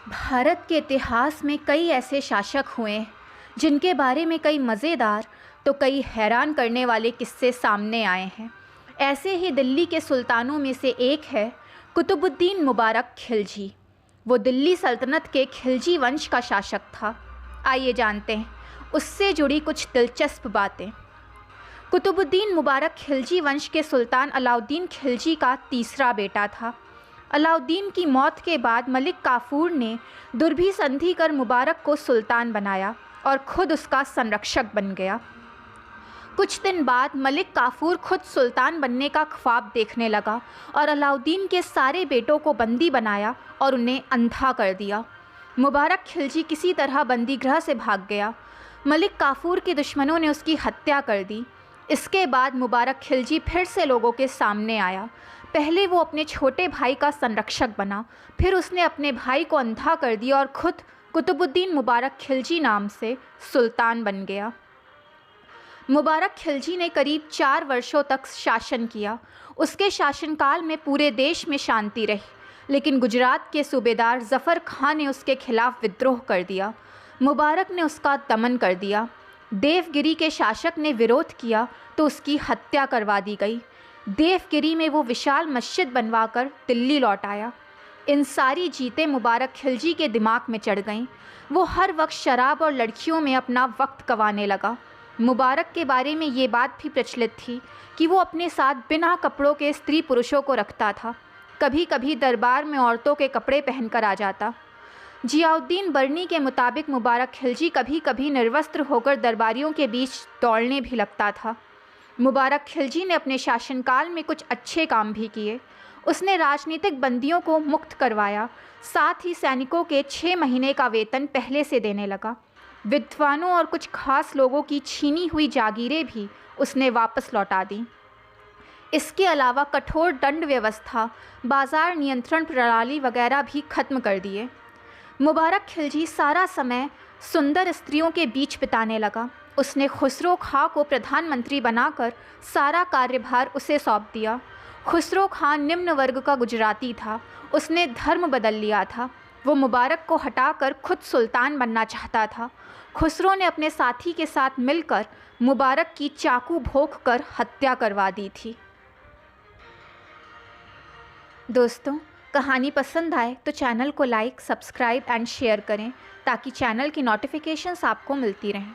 भारत के इतिहास में कई ऐसे शासक हुए हैं जिनके बारे में कई मज़ेदार तो कई हैरान करने वाले किस्से सामने आए हैं। ऐसे ही दिल्ली के सुल्तानों में से एक है कुतुबुद्दीन मुबारक खिलजी। वो दिल्ली सल्तनत के खिलजी वंश का शासक था। आइए जानते हैं उससे जुड़ी कुछ दिलचस्प बातें। कुतुबुद्दीन मुबारक खिलजी वंश के सुल्तान अलाउद्दीन खिलजी का तीसरा बेटा था। अलाउद्दीन की मौत के बाद मलिक काफूर ने दुर्भी संधि कर मुबारक को सुल्तान बनाया और खुद उसका संरक्षक बन गया। कुछ दिन बाद मलिक काफूर खुद सुल्तान बनने का ख्वाब देखने लगा और अलाउद्दीन के सारे बेटों को बंदी बनाया और उन्हें अंधा कर दिया। मुबारक खिलजी किसी तरह बंदीगृह से भाग गया। मलिक काफूर के दुश्मनों ने उसकी हत्या कर दी। इसके बाद मुबारक खिलजी फिर से लोगों के सामने आया। पहले वो अपने छोटे भाई का संरक्षक बना, फिर उसने अपने भाई को अंधा कर दिया और खुद कुतुबुद्दीन मुबारक खिलजी नाम से सुल्तान बन गया। मुबारक खिलजी ने करीब 4 वर्षों तक शासन किया। उसके शासनकाल में पूरे देश में शांति रही, लेकिन गुजरात के सूबेदार ज़फ़र खां ने उसके खिलाफ विद्रोह कर दिया। मुबारक ने उसका दमन कर दिया। देवगिरी के शासक ने विरोध किया तो उसकी हत्या करवा दी गई। देवगिरी में वो विशाल मस्जिद बनवाकर दिल्ली लौट आया। इन सारी जीतें मुबारक खिलजी के दिमाग में चढ़ गईं। वो हर वक्त शराब और लड़कियों में अपना वक्त गंवाने लगा। मुबारक के बारे में ये बात भी प्रचलित थी कि वो अपने साथ बिना कपड़ों के स्त्री पुरुषों को रखता था। कभी कभी दरबार में औरतों के कपड़े पहनकर आ जाता। जियाउद्दीन बरनी के मुताबिक मुबारक खिलजी कभी कभी निर्वस्त्र होकर दरबारियों के बीच दौड़ने भी लगता था। मुबारक खिलजी ने अपने शासनकाल में कुछ अच्छे काम भी किए। उसने राजनीतिक बंदियों को मुक्त करवाया, साथ ही सैनिकों के 6 महीने का वेतन पहले से देने लगा। विद्वानों और कुछ खास लोगों की छीनी हुई जागीरें भी उसने वापस लौटा दी। इसके अलावा कठोर दंड व्यवस्था, बाजार नियंत्रण प्रणाली वगैरह भी खत्म कर दिए। मुबारक खिलजी सारा समय सुंदर स्त्रियों के बीच बिताने लगा। उसने खुसरो खां को प्रधानमंत्री बनाकर सारा कार्यभार उसे सौंप दिया। खुसरो खां निम्न वर्ग का गुजराती था। उसने धर्म बदल लिया था। वो मुबारक को हटाकर खुद सुल्तान बनना चाहता था। खुसरो ने अपने साथी के साथ मिलकर मुबारक की चाकू भोंक कर हत्या करवा दी थी। दोस्तों, कहानी पसंद आए तो चैनल को लाइक, सब्सक्राइब एंड शेयर करें ताकि चैनल की नोटिफिकेशंस आपको मिलती रहें।